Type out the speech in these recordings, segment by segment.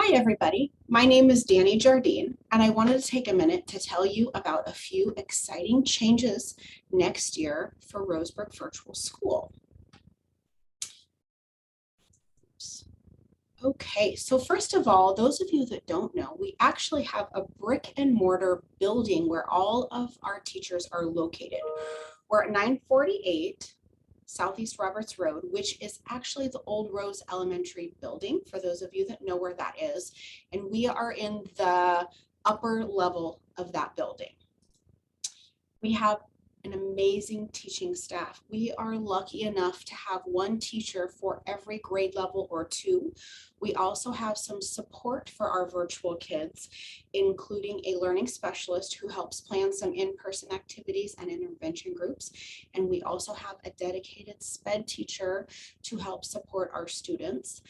Hi, everybody. My name is Danny Jardine, and I wanted to take a minute to tell you about a few exciting changes next year for Roseburg Virtual School. Okay, so first of all, those of you that don't know, we actually have a brick and mortar building where all of our teachers are located. We're at 948 Southeast Roberts Road, which is actually the old Rose Elementary building, for those of you that know where that is. And we are in the upper level of that building. We have an amazing teaching staff. We are lucky enough to have one teacher for every grade level or two. We also have some support for our virtual kids, including a learning specialist who helps plan some in-person activities and intervention groups. And we also have a dedicated SPED teacher to help support our students,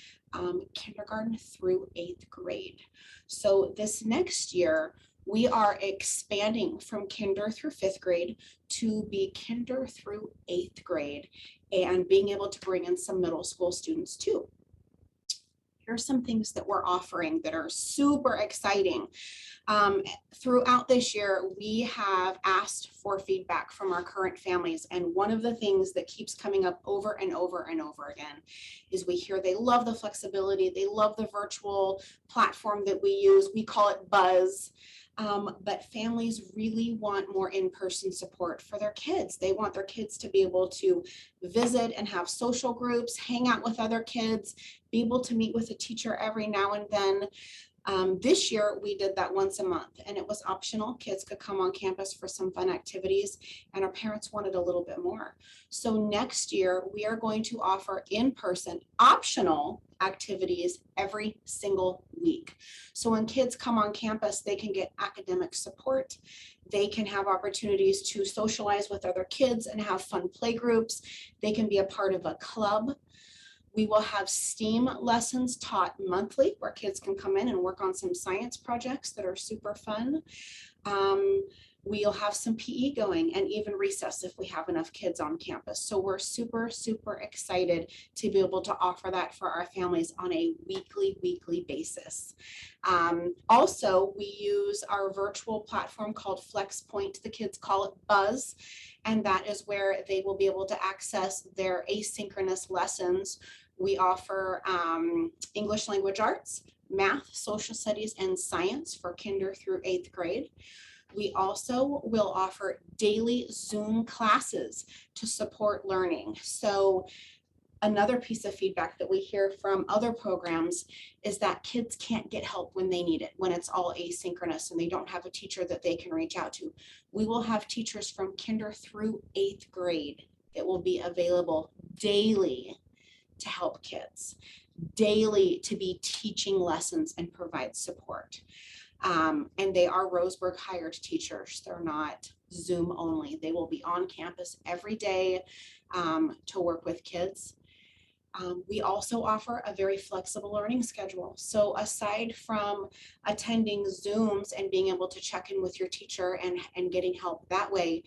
kindergarten through 8th grade. So this next year, we are expanding from kinder through 5th grade to be kinder through 8th grade and being able to bring in some middle school students too. Here's some things that we're offering that are super exciting. Throughout this year, we have asked for feedback from our current families. And one of the things that keeps coming up over and over and over again is we hear they love the flexibility. They love the virtual platform that we use. We call it Buzz. But families really want more in-person support for their kids. They want their kids to be able to visit and have social groups, hang out with other kids, be able to meet with a teacher every now and then. This year, we did that once a month, and it was optional. Kids could come on campus for some fun activities, and our parents wanted a little bit more. So next year, we are going to offer in-person optional activities every single week. So when kids come on campus, they can get academic support. They can have opportunities to socialize with other kids and have fun play groups. They can be a part of a club. We will have STEAM lessons taught monthly where kids can come in and work on some science projects that are super fun. We'll have some PE going and even recess if we have enough kids on campus. So we're super, super excited to be able to offer that for our families on a weekly basis. Also, we use our virtual platform called FlexPoint. The kids call it Buzz, and that is where they will be able to access their asynchronous lessons. We offer English language arts, math, social studies, and science for kinder through 8th grade. We also will offer daily Zoom classes to support learning. So another piece of feedback that we hear from other programs is that kids can't get help when they need it, when it's all asynchronous and they don't have a teacher that they can reach out to. We will have teachers from kinder through 8th grade that will be available daily to help kids, daily to be teaching lessons and provide support. And they are Roseburg hired teachers. They're not Zoom only. They will be on campus every day to work with kids. We also offer a very flexible learning schedule. So aside from attending Zooms and being able to check in with your teacher and getting help that way,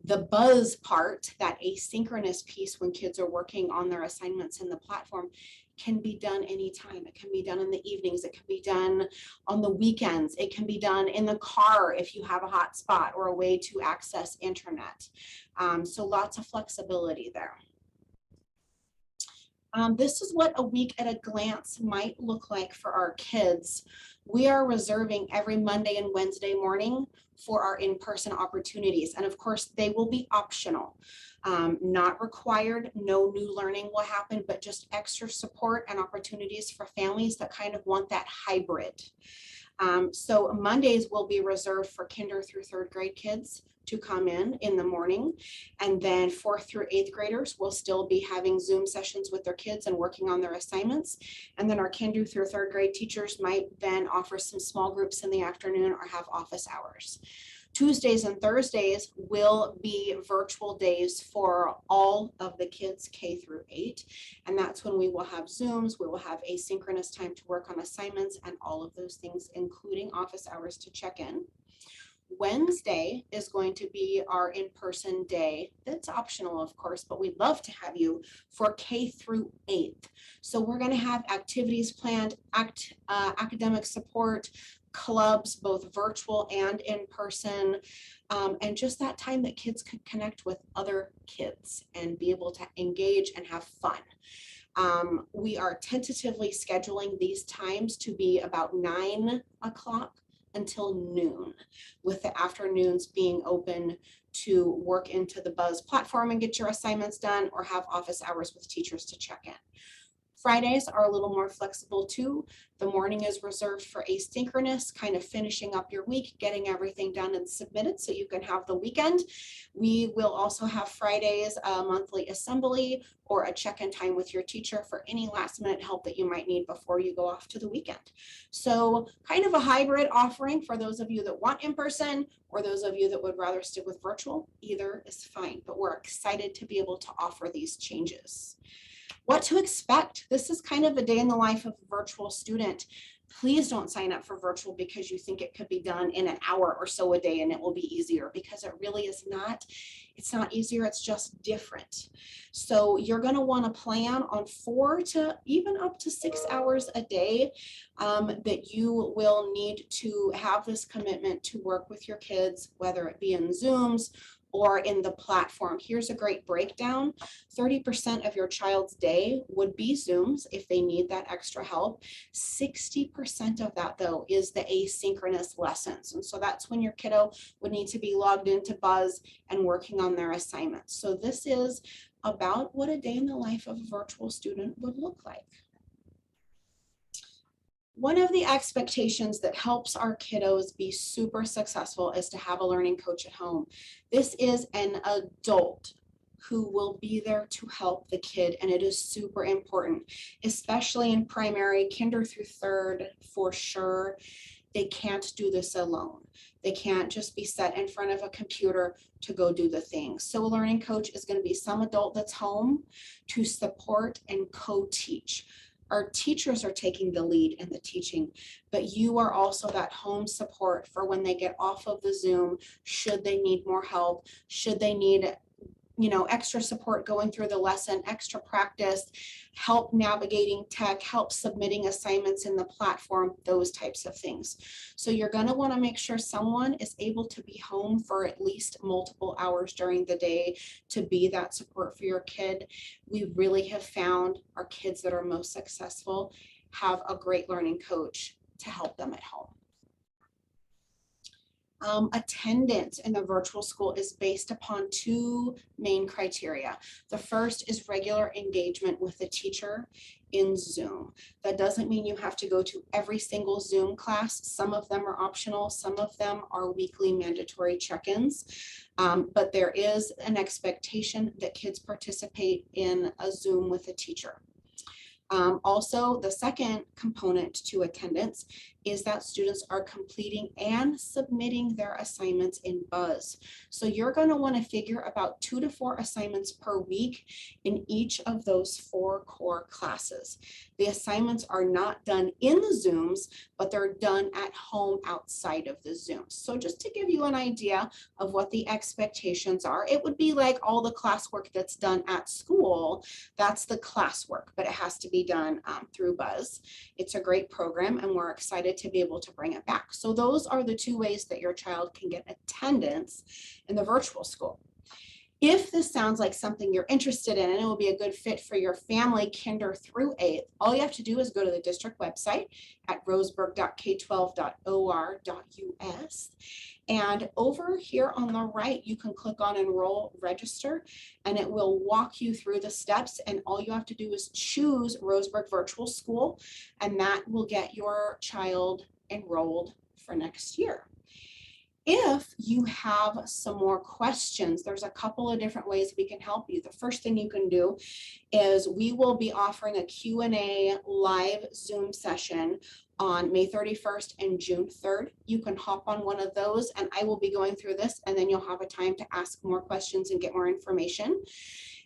the Buzz part, that asynchronous piece when kids are working on their assignments in the platform, can be done anytime. It can be done in the evenings. It can be done on the weekends. It can be done in the car if you have a hotspot or a way to access internet. So lots of flexibility there. This is what a week at a glance might look like for our kids. We are reserving every Monday and Wednesday morning for our in-person opportunities. And of course, they will be optional, not required. No new learning will happen, but just extra support and opportunities for families that kind of want that hybrid. So Mondays will be reserved for kinder through 3rd grade kids to come in the morning. And then 4th through 8th graders will still be having Zoom sessions with their kids and working on their assignments. And then our kinder through 3rd grade teachers might then offer some small groups in the afternoon or have office hours. Tuesdays and Thursdays will be virtual days for all of the kids K through 8. And that's when we will have Zooms, we will have asynchronous time to work on assignments and all of those things, including office hours to check in. Wednesday is going to be our in-person day. That's optional, of course, but we'd love to have you for K through 8th. So we're going to have activities planned, academic support, clubs, both virtual and in person, and just that time that kids could connect with other kids and be able to engage and have fun. We are tentatively scheduling these times to be about 9 o'clock until noon, with the afternoons being open to work into the Buzz platform and get your assignments done, or have office hours with teachers to check in. Fridays are a little more flexible too. The morning is reserved for asynchronous, kind of finishing up your week, getting everything done and submitted so you can have the weekend. We will also have Fridays a monthly assembly or a check-in time with your teacher for any last minute help that you might need before you go off to the weekend. So kind of a hybrid offering for those of you that want in person or those of you that would rather stick with virtual. Either is fine, but we're excited to be able to offer these changes. What to expect? This is kind of a day in the life of a virtual student. Please don't sign up for virtual because you think it could be done in an hour or so a day and it will be easier, because it really is not. It's not easier, it's just different. So you're going to want to plan on 4 to even up to 6 hours a day that you will need to have this commitment to work with your kids, whether it be in Zooms or in the platform. Here's a great breakdown. 30% of your child's day would be Zooms if they need that extra help. 60% of that, though, is the asynchronous lessons. And so that's when your kiddo would need to be logged into Buzz and working on their assignments. So this is about what a day in the life of a virtual student would look like. One of the expectations that helps our kiddos be super successful is to have a learning coach at home. This is an adult who will be there to help the kid, and it is super important, especially in primary, kinder through 3rd for sure. They can't do this alone. They can't just be set in front of a computer to go do the things. So a learning coach is going to be some adult that's home to support and co-teach. Our teachers are taking the lead in the teaching, but you are also that home support for when they get off of the Zoom, should they need more help, should they need, extra support going through the lesson, extra practice, help navigating tech, help submitting assignments in the platform, those types of things. So you're going to want to make sure someone is able to be home for at least multiple hours during the day to be that support for your kid. We really have found our kids that are most successful have a great learning coach to help them at home. Attendance in the virtual school is based upon 2 main criteria. The first is regular engagement with the teacher in Zoom. That doesn't mean you have to go to every single Zoom class. Some of them are optional, some of them are weekly mandatory check-ins, but there is an expectation that kids participate in a Zoom with a teacher. Also, the second component to attendance is that students are completing and submitting their assignments in Buzz. So you're going to want to figure about 2 to 4 assignments per week in each of those 4 core classes. The assignments are not done in the Zooms, but they're done at home outside of the Zooms. So just to give you an idea of what the expectations are, it would be like all the classwork that's done at school. That's the classwork, but it has to be done through Buzz. It's a great program, and we're excited to be able to bring it back. So those are the 2 ways that your child can get attendance in the virtual school. If this sounds like something you're interested in and it will be a good fit for your family, kinder through 8th, all you have to do is go to the district website at roseburg.k12.or.us. And over here on the right, you can click on Enroll Register, and it will walk you through the steps. And all you have to do is choose Roseburg Virtual School, and that will get your child enrolled for next year. If you have some more questions, there's a couple of different ways we can help you. The first thing you can do is we will be offering a Q&A live Zoom session on May 31st and June 3rd. You can hop on one of those, and I will be going through this, and then you'll have a time to ask more questions and get more information.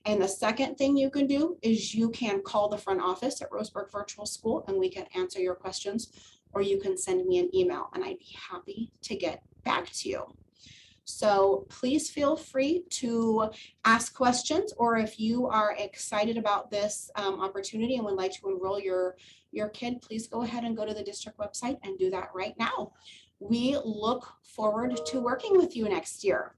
And the second thing you can do is you can call the front office at Roseburg Virtual School, and we can answer your questions, or you can send me an email, and I'd be happy to get back to you. So please feel free to ask questions, or if you are excited about this opportunity and would like to enroll your kid, please go ahead and go to the district website and do that right now. We look forward to working with you next year.